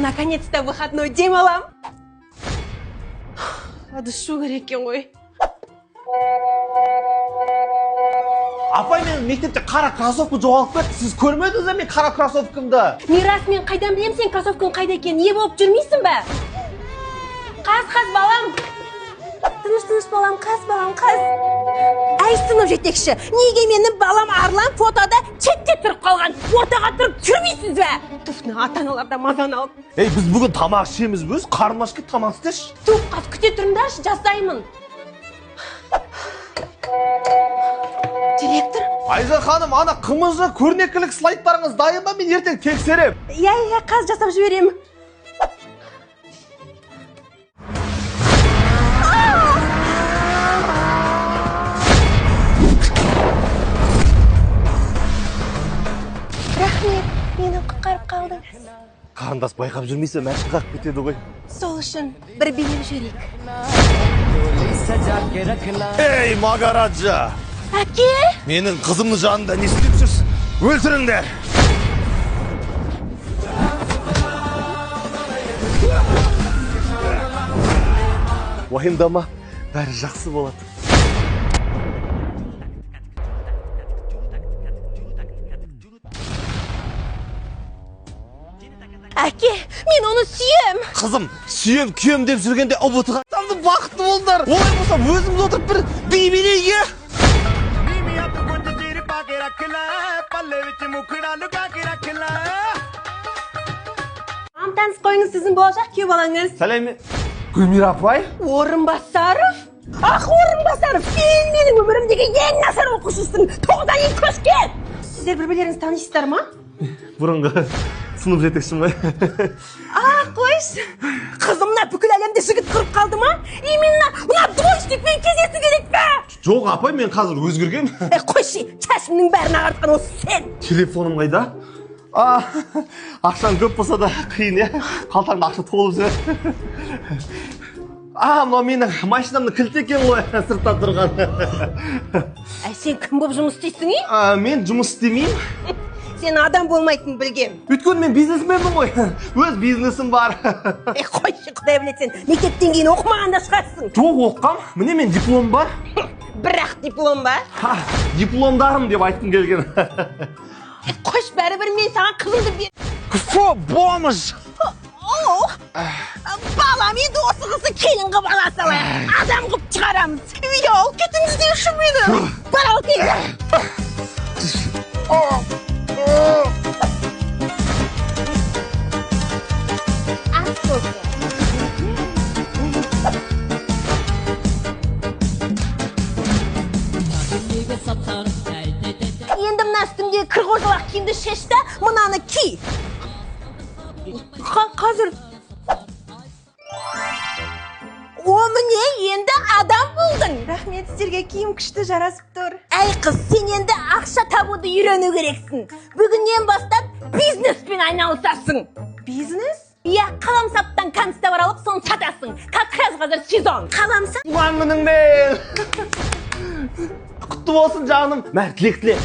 наконец-то выходной демалам. Ыдышу керек екен ғой. Апай, мен мектепте қара кроссовка жоғалып кетті. Сіз көрмедіңіз бе мен қара кроссовкамды? Мирас, мен қайдан білем сен кроссовкаң қайда екен? Не болып жүрмейсің бе? Қаз балам. Тыныш балам, қаз балам, қаз. Әй, сынып жетекші, неге менің балам Арлан фотода четте тұрып қалған? Ортаға тұрып жүрмейсіз бе? Туфны, ата-аналар да мазаны алып. Ей, біз бүгін тамақ ішеміз, біз қармашқа тамақ істеші. Туф, қаз, күте тұрыңдаршы, жасаймын. Директор? Айза ханым, ана қымызы көрнекілік слайдтарыңыз дайын ба? Мен ертең тексерем. Иә, қаз жасап жіберем. Рахмет, мені құтқарып қалдыңыз. Қарындас байқап жүрмейсе, мәшін қақып кетеді ғой. Сол үшін бір билеп жүрейік. Ей, Магараджа! Әке? Менің қызымның жанында не істеп жүрсің? Өлтіріңдер! Уайымдама, бәрі жақсы болады. Әке, мен оны сүйем. Қызым, сүйем, күйем деп жүргенде ұбытыға тамды бақытты болдар. Олай болса, өзіміз отырып бір бейбелейге. Таныс қойыңыз, сіздің болашақ күйеу балаңыз. Сәлем, Гүлмира апай. Орынбасаров? Ах, Орынбасаров, сен менің өмірімдегі ең нашар оқушысың. 9-дан ең көшкен. Сіздер бір-бірлеріңізді танисыздар ма? Бұрынғы сынып жетекшім ғой. Қойш, қызымна бүкіл әлемде жігіт құрып қалды ма? Именно мына двойщикпен кездесу керек пе? Жоқ, апай, мен қазір өзгерген. Қойши, шашымның бәрін ағартқан осы сен. Телефоным қайда? Ақшаң көп болса да қиын, е? Қалтаңда ақша толып жүр. Мынау менің машинамның кілті екен ғой, сыртта тұрған. Сен кім болып жұмыс істейсің, е? Мен жұмыс істемеймін. Сен адам болмайтын білгем. Өйткені мен бизнесменмін ғой. Өз бизнесім бар. Қойшы, құдай білетсен, мектептен кейін оқымағанда шығарсың. Жоқ, оққам. Міне мен диплом бар. Бірақ диплом ба? Дипломдарым деп айтқым келген. Қойш, бәрібір мен саған қызымды бер. Фу, бомж! Балам, енді осы қызды келін қып ала салайық. Адам қып шығарамыз. Үйге алып кетіңіз деуші мені. Бар ал келді. Енді мына үстімдегі кір-қожалақ киімді шешті, мынаны ки. Қазір. О, міне, енді адам болдың. Рахмет, сіздерге киім күшті жарасып тұр. Әй қыз, сен енді ақша табуды үйрену керексің. Бүгіннен бастап бизнеспен айналысасың. Бизнес? Иә, қаламсаптан констовар алып, соны сатасың. Қазір сезон. Қаламсап? Туған күніңмен! Құтты болсын жаным. Мә, тілек.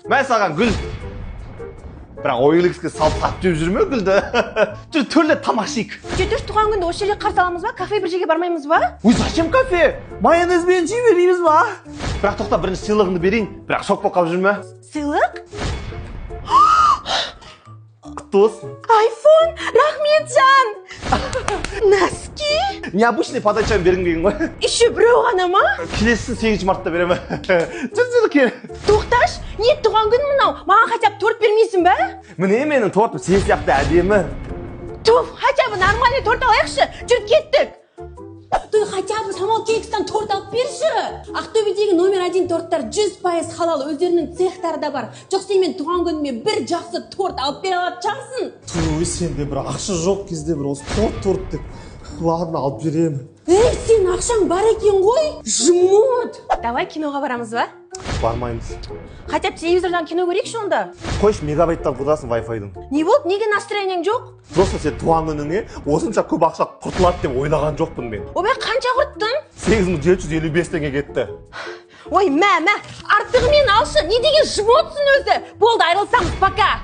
Мә саған гүл. Бірақ ойлықске салып сатып жүрме гүлді. Жүр төрле тамақ ішейік. Жетеш, туған күнді осы жерге қарсы аламыз ба? Кафе бір жерге бармаймыз ба? Ой, зачем кафе? Майонезбен жей берейміз ба? Бірақ тоқта, бірінші сыйлығыңды берейін. Бірақ шок болып қалып жүрме. Сыйлық? Құтты болсын. Айфон, рахмет жан. Носки? Необычный подачам бергім келген ғой. Еще біреу ғана ма? Келесі 8 мартта беремін. Жүр кел. Тоқташ, не туған күн мынау? Маған хотя бы торт бермейсің бе? Міне менің тортым сен сияқты әдемі. Туф, хотя бы нормальный торт алайықшы. Жүр кеттік. Той хотя бы самал кекстан торт алып берші. Ақтөбедегі номер 1 торттар 100% халал, өздерінің цехтары да бар. Жоқ, сен мен туған күніме бір жақсы торт алып бере алатын шығарсың. Туй, сенде бір ақша жоқ кезде бір осы торт деп. Ладно, алып беремін. Ей, сен ақшаң бар екен ғой? Жмот. Давай киноға барамыз ба? Бармаймыз. Хотя телевизордан кино көрейікші онда. Қойш, мегабайттан құдасың Wi-Fi-дің. Не болды? Неге настроениең жоқ? Просто сен туған күніңе осынша көп ақша құртылады деп ойлаған жоқпын мен. Обе, қанша құрттың? 8755 теңге кетті. Ой, мә, артығымен алшы. Не деген жмотсың өзі? Болды, айрылсамыз, пока.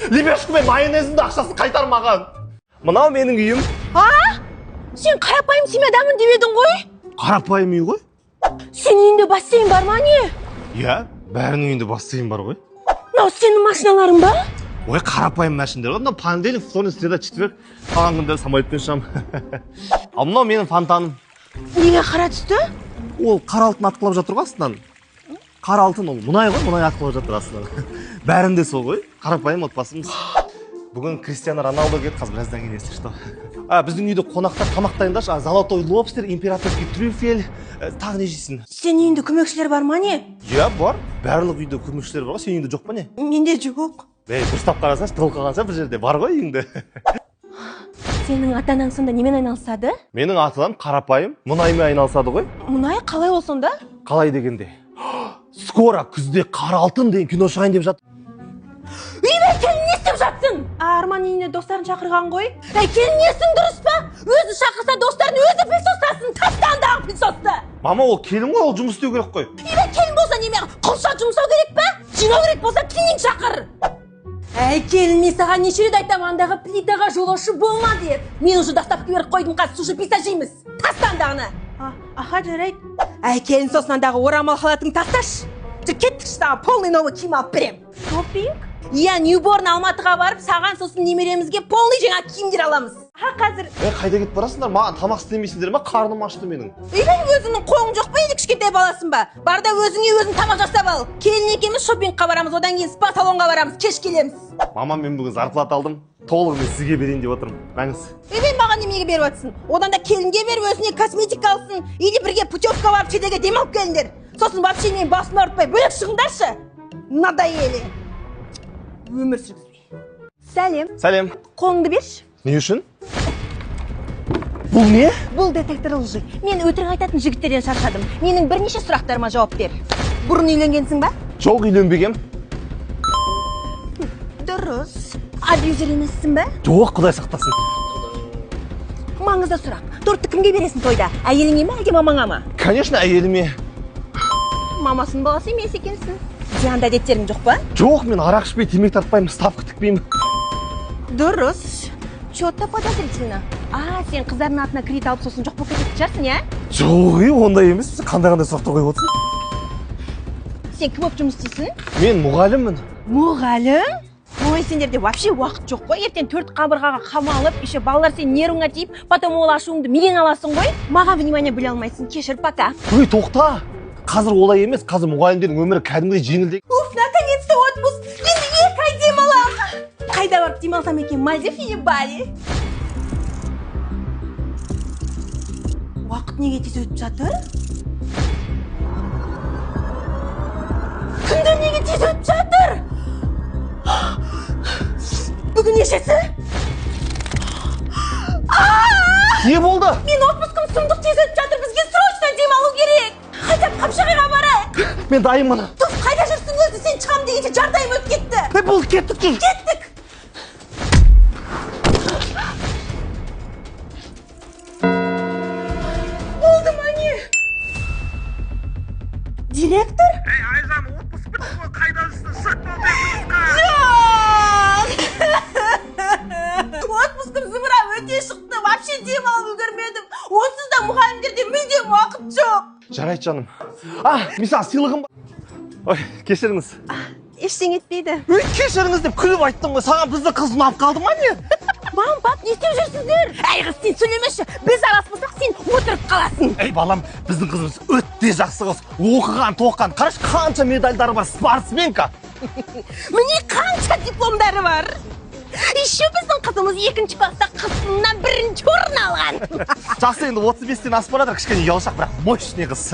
лепешка мен майонезімді ақшасын қайтармаған. Мынау менің үйім. Сен қарапайым семьядамын деп едің ғой? Қарапайым үй ғой? Сен үйінде бассейн бар ма не? Иә, бәрінің үйінде бассейн бар ғой. Мынау сенің машиналарың ба? Ой, қарапайым машиналар ғой. Мынау понедельник, вторник, среда, четверг. Қалған күндері самолетпен ұшамын. Ал мынау менің фонтаным. Неге қара түсті? Ол қара алтын атқылап жатыр ғой астынан. Қара алтын ол мұнай ғой, мұнай атқылап жатыр астынан. Бәрінде сол ғой. Қарапайым отбасымыз. Бүгін Кристиано Роналдо келді, қазір біраздан кейін естір что. Біздің үйде қонақтар тамақ дайындашы. Золотой лобстер, императорский трюфель, тағы не жейсің? Сен үйінде көмекшілер бар ма не? Иә, бар. Барлық үйде көмекшілер бар ғой. Сен үйінде жоқ па не? Менде жоқ. Дұрыстап қарасаңшы, тығылып қалғанша бір жерде бар ғой үйіңде. Сенің ата-анаң сонда немен айналысады? Менің ата-анам қарапайым, мұнаймен айналысады ғой. Мұнай қалай ол сонда? Қалай дегенде? Скоро күзде қара алтын деген кино шығайын деп жатыр. Үйбе, келін не істеп жаттың? Арман үйіне достарын шақырған ғой. Келін несің дұрыс па? Өзі шақырса достарын өзі пілсостасын, тастандағы пілсосты. Мама, ол келін ғой, ол жұмыс істеу керек қой. Үйбе, келін болса неме құлша жұмсау керек па? Жинау керек болса клининг шақыр. Келін, мен саған неше рет айтам, андағы плитаға жолаушы болма деп. Мен уже доставка беріп қойдым, қазір суши пицца жейміз. Тастандағыны. Аха, жарайды. Келін, сосын андағы орамал халатын тасташ. Кеттік штаға полный новый киім алып берем. Шоппинг? Иә, Ньюборн Алматыға барып, саған сосын немеремізге полный жаңа киімдер аламыз. Қазір. Қайда кетіп барасыңдар? Маған тамақ істемейсіңдер ме? Қарным ашты менің. Өзіңнің қолың жоқ па еді, кішкентай баласың ба? Бар да өзіңе өзің тамақ жасап ал. Келін екеуміз шоппингқа барамыз, одан кейін спа салонға барамыз, кеш келеміз. Мама, мен бүгін зарплата алдым. Толығымен сізге берейін деп отырмын. Мәңіз. Маған немеге беріп жатсың? Одан да келінге беріп, өзіне косметика алсын, или бірге путевка барып шетелге демалып келіңдер. Сосын вообще мен басын ауыртпай бөлек шығыңдаршы. Надоели. Өмір сүргізбей. Сәлем. Сәлем. Қолыңды берші. Не үшін? Бұл не? Бұл детектор лжи. Мен өтірік айтатын жігіттерден шаршадым. Менің бірнеше сұрақтарыма жауап бер. Бұрын үйленгенсің ба? Жоқ, үйленбегем. Дұрыс. Абьюзер емессің ба? Жоқ, Құдай сақтасын. Маңызды сұрақ. Тортты кімге бересің тойда? Әйеліңе ме, әлде мамаңа ма? Конечно, әйеліме. Мамасының баласы емес екенсің. Зиянды әдеттерің жоқ па? Жоқ, мен арақ ішпей, темекі тартпаймын, ставка тікпеймін. Дұрыс. Что-то подозрительно. Сен қыздардың атына кредит алып сосын жоқ болып кететін шығарсың, иә? Жоқ, ондай емес. Қандай сұрақтар қойып отырсың? Сен кім болып жұмыс істейсің? Мен мұғаліммін. Мұғалім? Ой, сендерде вообще уақыт жоқ қой. Ертең 4 қабырғаға қамалып, еще балалар сен нервыңа тиіп, потом ол ашуыңды менен аласың ғой. Маған внимание бөле алмайсың. Кешір, пока. Ой, тоқта. Қазір олай емес. Қазір мұғалімдердің өмірі кәдімгідей жеңілдек. Наконец-то отпуск. Енді 2 ай демалам. Қайда барып демалсам екен, Мальдив или Бали? Уақыт неге тез өтіп жатыр? Күндер неге тез өтіп жатыр? Бүгін нешесі? Не болды? Мен отпускым сұмдық тез өтіп жатыр, бізге срочно демалу керек. Қайда Қапшағайға барайық. Мен дайынмын. Туф, қайда жүрсің өзі? Сен шығам дегенше жарты айым өтіп кетті. Болды, кеттік жүр. Кеттік. Болды ма не? Директор? Айжан, отпуск бітті ғой, қайда жүрсің? Шық болды Отпускым зымырап өте шықты, вообще демалып үлгермедім. Онсыз да мұғалімдерде мүлдем уақыт жоқ. Жарайды жаным. Мысалы сыйлығым бар. Ой, кешіріңіз. Ештеңе етпейді. Кешіріңіз деп күліп айттым ғой, саған біздің қыз ұнап қалды ма не? Мам, пап, не істеп жүрсіңдер? Әй қыз, сен сөйлемеші. Біз араласпасақ, сен отырып қаласың. Ей балам, біздің қызымыз өте жақсы қыз. Оқыған, тоққан, қараш қанша медальдары бар, спортсменка. Міне қанша дипломдары бар. Еще біздің қызымыз 2-ші класста қыз сынынан 1-ші орын алған. Жақсы, енді 35-тен асып баратыр, кішкене ұялшақ, бірақ мощный қыз.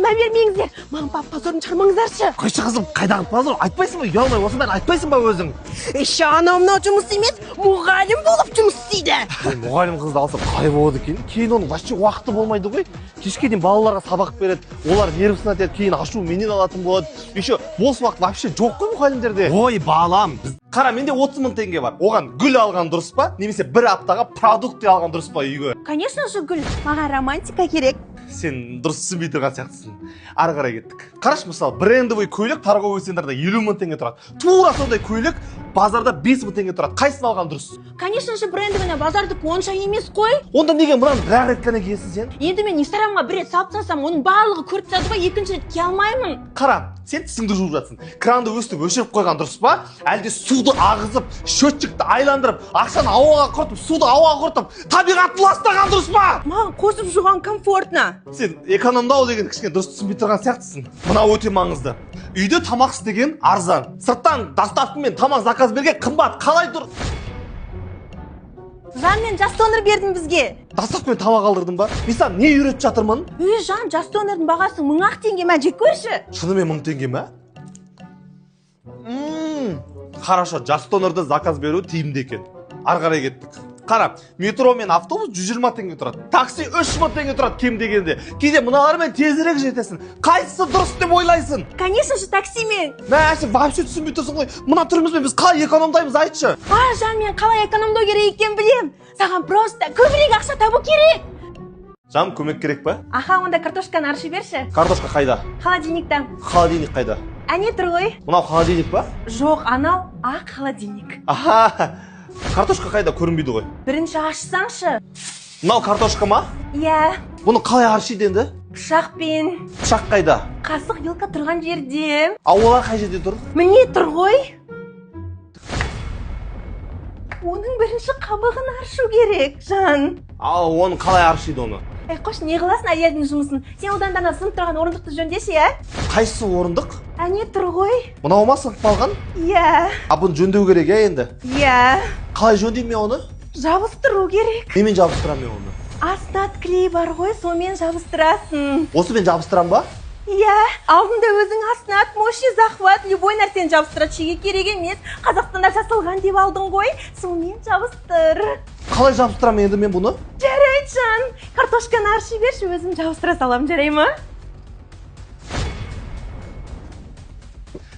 Мә бермеңіздер. Мам, пап, позорын шығармаңыздаршы. Қойшы қызым, қайдағы позор? Айтпайсың ба, ұялмай, осының бәрін айтпайсың ба өзің? Еще анау-мынау жұмыс емес, мұғалім болып жұмыс істейді. Мұғалім қызды алса қай болады екен? Кейін оның вообще уақыты болмайды ғой. Кешке дейін балаларға сабақ береді, олар нервісін атады, кейін ашу менен алатын болады. Еще бос уақыт вообще жоқ қой мұғалімдерде. Ой, балам, қара, менде 30 000 теңге бар. Оған гүл алған дұрыс па? Немесе бір аптаға продукты алған дұрыс па үйге? Конечно же, гүл. Маған романтика керек. сен дұрыс түсінбей тұрған сияқтысың. Ары қарай кеттік. Қарашы, мысалы, брендовый көйлек торговый центрда 50 мың теңге тұрады. Тура сондай көйлек базарда 5 мың теңге тұрады. Қайсысын алған дұрыс? Конечно же, брендовый базардық онша емес қой. Онда неге мынаны бір-ақ рет қана киесің сен? Енді мен Инстаграмға бір рет салып тастасам, оның барлығы көріп тұрады ғой, екінші рет кие алмаймын. Қара, сен тісіңді жуып жатсың. Кранды өстіп өшіріп қойған дұрыс па? Әлде суды ағызып, счетчикті айландырып, ақшаны ауаға құртып, суды ауаға құртып, табиғатты ластаған дұрыс па? Маған қосып жуған комфортно. Сен экономдау деген кішкене дұрыс түсінбей тұрған сияқтысың. Мынау өте маңызды. Үйде тамақ істеген арзан. Сырттан доставкамен тамақ заказ берген қымбат. Қалай тұр? Жан, мен жас донор бердім бізге. Доставкамен тамақ алдырдың ба? Мен саған не үйретіп жатырмын? Жан, жас донордың бағасы 1000 теңге ма, жек көрші. Шынымен 1000 теңге ма? Хорошо, жас донорды заказ беру тиімді екен. Ары қарай кеттік. Қара, метро мен автобус 120 теңге тұрады. Такси 3000 теңге тұрады кем дегенде. Кейде мыналармен тезірек жетесің. Қайсысы дұрыс деп ойлайсың? Конечно же, таксимен. Сен вообще түсінбей тұрсың ғой. Мына түрімізбен біз қалай экономдаймыз, айтшы. Жан, мен қалай экономдау керек екен білем. Саған просто көбірек ақша табу керек. Жан, көмек керек па? Аха, онда картошканы арши берші. Картошка қайда? Холодильниктен. Холодильник қайда? Әне тұр ғой. Мынау холодильник па? Жоқ, анау ақ холодильник. Аха. Картошка қайда, көрінбейді ғой. Бірінші ашсаңшы. Мынау картошка ма? Иә. Бұны қалай аршиды енді? Пышақпен. Пышақ қайда? Қасық вилка тұрған жерде. Олар қай жерде тұр? Міне тұр ғой. Оның бірінші қабығын аршу керек, Жан. Оны қалай аршиды оны? Қош, не қыласың әйелдің жұмысын? Сен одан дана сынып тұрған орындықты жөндеші, ә? Қайсысы орындық? Әне тұр ғой. Мынау ма сынып қалған? Иә. Бұны жөндеу керек иә енді? Иә. Қалай жөндеймін мен оны? Жабыстыру керек. Немен жабыстырамын мен оны? Астына клей бар ғой, сонымен жабыстырасың. Осымен жабыстырам ба? Иә, алдында өзің астына мощи захват, любой нәрсені жабыстырады, шеге керек емес. Қазақстанда жасалған деп алдың ғой, сонымен жабыстыр. Қалай жабыстырам енді мен бұны? Жарайды, Жан. Картошканы арши берші, өзім жабыстыра салам, жарай ма?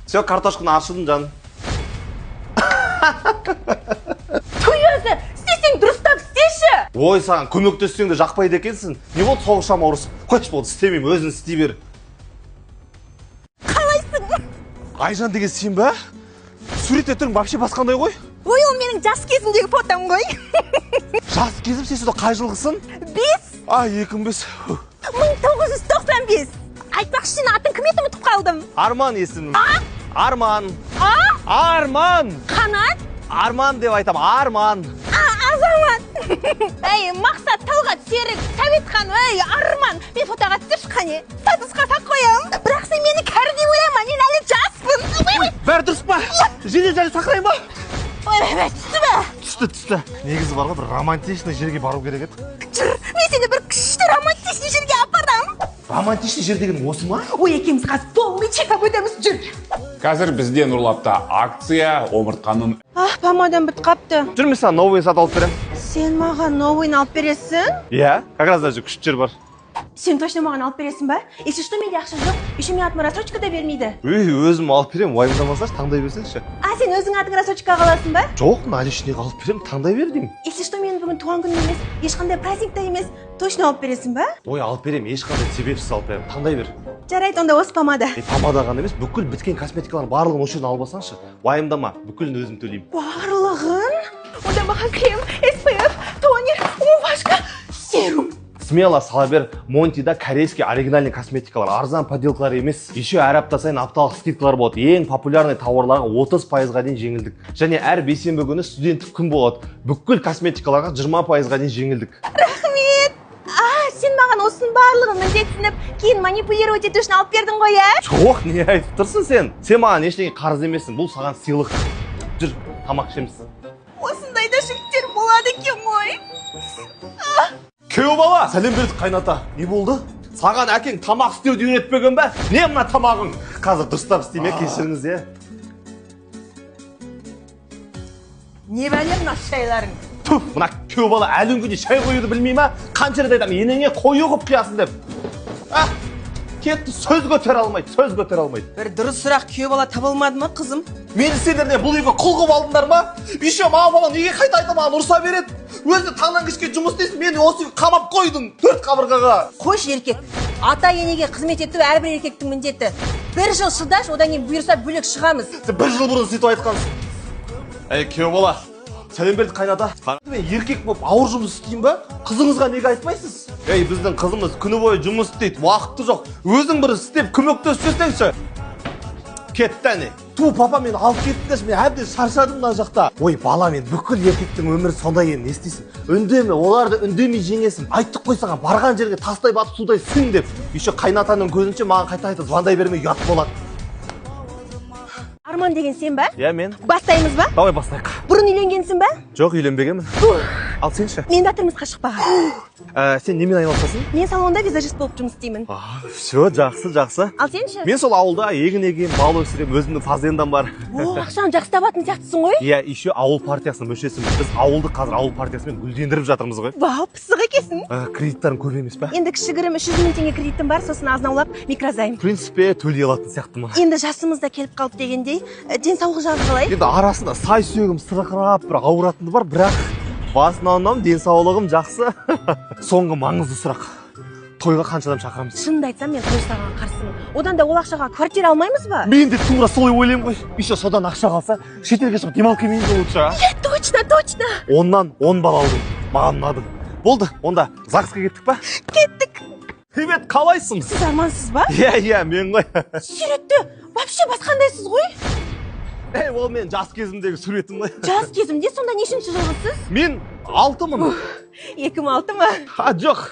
Все, картошканы аршыдым, Жан. Той өзі, істесең дұрыстап істеші. Ой, саған көмектессең де жақпайды екенсің. Не болды, соғышама ұрысып? Қойшы болды, істемеймін, өзің істей бер. Қалайсың? Айжан деген сен ба? Суретте тұрың вообще басқандай ғой? Ой, ол менің жас кезімдегі фотом ғой. Жас кезім, сен сонда қай жылғысың? 5. 2005. 1995. Айтпақшы, сен атын кім етіп ұмытып қалдым? Арман есімім. Арман. Арман. Қанат? Арман деп айтам, Арман. Азамат. Мақсат, Талғат, Серік, Сәбетхан, Арман. Мен фотоға түсірші қане. Статусқа сақ қоям. Бірақ сен мені кәрі деп ойлама, мен әлі жаспын. Бәрі дұрыс па? Жедел шақырайын ба? Түсті бе? Түсті. Негізі бар ғой, бір романтичный жерге бару керек еді. Жүр, мен сені бір күшті романтичный жерге апарам. Романтичный жер деген осы ма? Ой, екеуміз қазір полный чекап өтеміз, жүр. Қазір бізде Нұрлапта акция омыртқаның. Помадам бітіп қапты. Жүр, мен саған новыйын сатып алып берем. Сен маған новыйын алып бересің? Иә, как раз даже күшті жер бар. Сен точно маған алып бересің ба? Если что, менде ақша жоқ, еще мен атыма рассрочка да бермейді. Өзім алып берем, уайымдамасаңшы, таңдай берсеңші. Сен өзің атың рассрочкаға аласың ба? Жоқ, наличный алып берем, таңдай бер деймін. Если что, менің бүгін туған күнім емес, ешқандай праздник та емес, точно алып бересің ба? Ой, алып берем, ешқандай себепсіз алып берем, таңдай бер. Жарайды, онда осы помада. Помада ғана емес, бүкіл біткен косметикалардың барлығын осы жерден алып алсаңшы. Уайымдама, бүкілін өзім төлеймін. Барлығын? Онда маған крем, SPF, тонер, умывашка, серум. Смело сала бер. Монтида корейский оригинальный косметикалар, арзан подделкалар емес. Еще әр апта сайын апталық скидкалар болады. Ең популярный тауарларға 30%-ға дейін жеңілдік. Және әр бейсенбі күні студенттік күн болады. Бүкіл косметикаларға 20%-ға дейін жеңілдік. Рахмет. Сен маған осының барлығын міндетсініп, кейін манипулировать ету үшін алып бердің ғой, ә? Жоқ, не айтып тұрсың сен? Сен маған ештеңе қарыз емессің. Бұл саған сыйлық. Жүр, тамақ ішеміз. Осындай да жігіттер болады екен ғой. Күйеу бала, сәлем бердік қайната. Не болды? Саған әкең тамақ істеуді үйретпеген бе? Не мына тамағың? Қазір дұрыстап істейме, кешіріңіз, е. Не бәлем мына шайларың? Туф, мына күйеу бала әлі күнге шай қоюды білмей ма? Қанша рет айтамын, енеңе қою қып құясың деп. Кетті, сөз көтер алмайды. Бір дұрыс сұрақ күйеу бала табылмады ма, қызым? Мені сендер не бұл үйге құл қылып алдыңдар ма? Еще маған бала неге қайта маған ұрса береді? өзі таңнан кешке жұмыс істейсің, мені осы үйге қамап қойдың 4 қабырғаға. Қойшы еркек, ата енеге қызмет ету әрбір еркектің міндеті. 1 жыл шыдаш, одан кейін бұйырса бөлек шығамыз. Сен 1 жыл бұрын сөйтіп айтқансың. Ей, күйеу бала, сәлем берді қайнада. Мен еркек болып ауыр жұмыс істеймін ба? Қызыңызға неге айтпайсыз? Ей, біздің қызымыз күні бойы жұмыс істейді, уақыты жоқ. Өзің бір істеп көмектесіп жүрсеңші. Кетті әне. Ту папа мені алып кеттіңдерші, мен әбден шаршадым мына жақта. Ой, бала, мен бүкіл еркектің өмірі сондай ені, не істейсің? Үндеме, оларды үндемей жеңесің. Айттық қой саған, барған жерге тастай батып судай сің деп. Еще қайнатаның көзінше маған қайта звондай бермей ұят болады. Арман деген сен ба? Иә, мен. Бастаймыз ба? Давай бастайық. Бұрын үйленгенсің ба? Жоқ, үйленбегенмін. Ал сенші? Мен де тұрмысқа шықпаған. Сен немен айналысасың? Мен салонда визажист болып жұмыс істеймін. Все, жақсы. Ал сенші? Мен сол ауылда егін егемін, бал өсіремін, өзімнің фазендам бар. О, ақшаны жақсы табатын сияқтысың ғой? Иә, еще ауыл партиясының мүшесіміз. Біз ауылды қазір ауыл партиясымен гүлдендіріп жатырмыз ғой. Вау, пысық екенсің. Кредиттарын көп емес па? Енді кішігірім 300 000 теңге кредитім бар, сосын азынаулап микрозайм. В принципе, төлей алатын сияқтымын. Енді жасымыз да келіп қалды дегендей, денсаулық жағы қалай? Енді арасында сай сүйегім сырқырап, бір ауыратыны бар, бірақ басынан денсаулығым жақсы. Соңғы маңызды сұрақ. Тойға қаншадан шақырамыз? Шынымды айтсам, мен той жасағанға қарсымын. Одан да ол ақшаға квартира алмаймыз ба? Мен де тура солай ойлаймын ғой. Еще содан ақша қалса, шетелге шығып демалып келмейміз ғой лучше. Точно. Оннан 10 бал алдым. Маған ұнады. Болды, онда ЗАГСқа кеттік па? Кеттік. Привет, қалайсың? Сіз армансыз ба? Иә, мен ғой. Сүйретті. Вообще басқандайсыз ғой? Ей, ол мен жас кезімдегі суретім ғой. Жас кезімде сонда нешінші жылғысыз? Мен 6-мын. 2006 ма? Жоқ.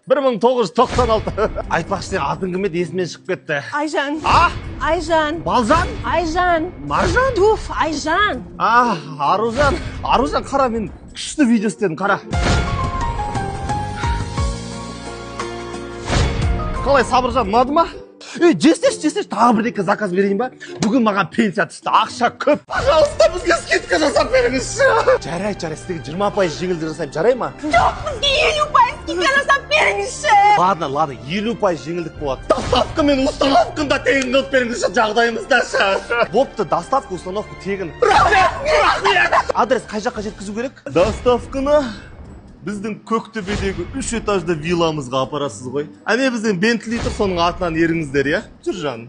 1996. Айтпақшы, сен атың кім еді, есімнен шығып кетті. Айжан. Айжан. Балжан? Айжан. Маржан? Туф, Айжан. Аружан. Аружан, қара, мен күшті видео істедім, қара. Қалай, Сабыржан, ұнады ма? Жесеш, тағы бірдеке заказ берейін ба? Бүгін маған пенсия түсті, ақша көп. Пожалуйста, бізге скидка жасап беріңізші. Жарайды, сіздегі 20% жеңілдік жасаймын, жарай ма? Жоқ, бізге 50% скидка жасап беріңізші. Ладно, 50% жеңілдік болады. Доставка мен установкында тегін қылып беріңізші, жағдайымыздашы. Бопты, доставка, установка тегін. Рахмет! Адрес қай жаққа жеткізу керек? Доставканы біздің Көктөбедегі 3 этажды вилламызға апарасыз ғой. Әне біздің Бентли тұр, соның атынан еріңіздер, иә? Жүр жаным.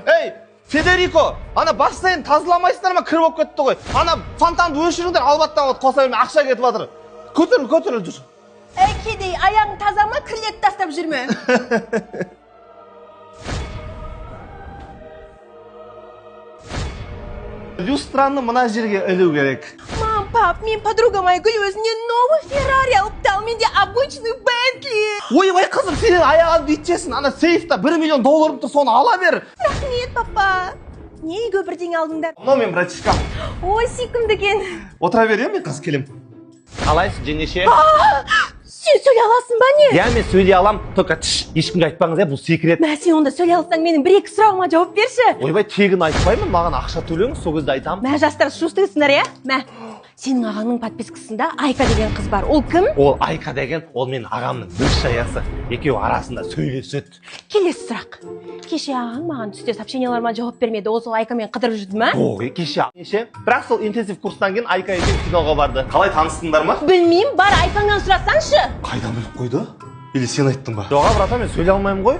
Ей, Федерико, ана бассейн тазаламайсыңдар ма, кіріп болып кетті ғой. Ана фонтанды өшіріңдер, албаттан қоса берме, ақша кетіп жатыр. Көтеріл, жүр. Ей, кедей, аяғың таза ма, кірлетті тастап жүрме? Люстраны мына жерге ілу керек. Мам, пап, мен подругам Айгүл өзіне новый Феррари алыпты, ал менде обычный Бентли. Ойбай қызым, сен аяғын бүйтесің, ана сейфта $1 миллион тұр, соны ала бер. Рахмет, папа. Не үйге бірдеңе алдыңдар? Мынау мен братишкам. Ой, сүйкімді екен. Отыра бер, мен қазір келем. Қалайсың, жеңеше? Сен сөйлей аласың ба не? Я, мен сөйлей алам, только ешкімге айтпаңыз, бұл секрет. Мә, сен онда сөйлей алсаң, менің 1-2 сұрағыма жауап берші. Ойбай, тегін айтпаймын, маған ақша төлеңіз, сол кезде айтамын. Мә, жастар шустыңсыңдар, иә? Мә, сенің ағаңның подпискасында Айка деген қыз бар. Ол кім? Ол Айка деген, ол менің ағамның бір шаясы. Екеуі арасында сөйлеседі. Келесі сұрақ. Кеше ағаң маған түсте сообщенияларыма жауап бермеді. Ол сол Айкамен қыдырып жүрді ма? Ой, кеше. Бірақ сол интенсив курстан кейін Айка екен киноға барды. Қалай таныстыңдар ма? Білмеймін, бар Айкаңнан сұрасаңшы. Қайдан біліп қойды? Или сен айттың ба? Жоға, брата, мен сөйлей алмаймын ғой.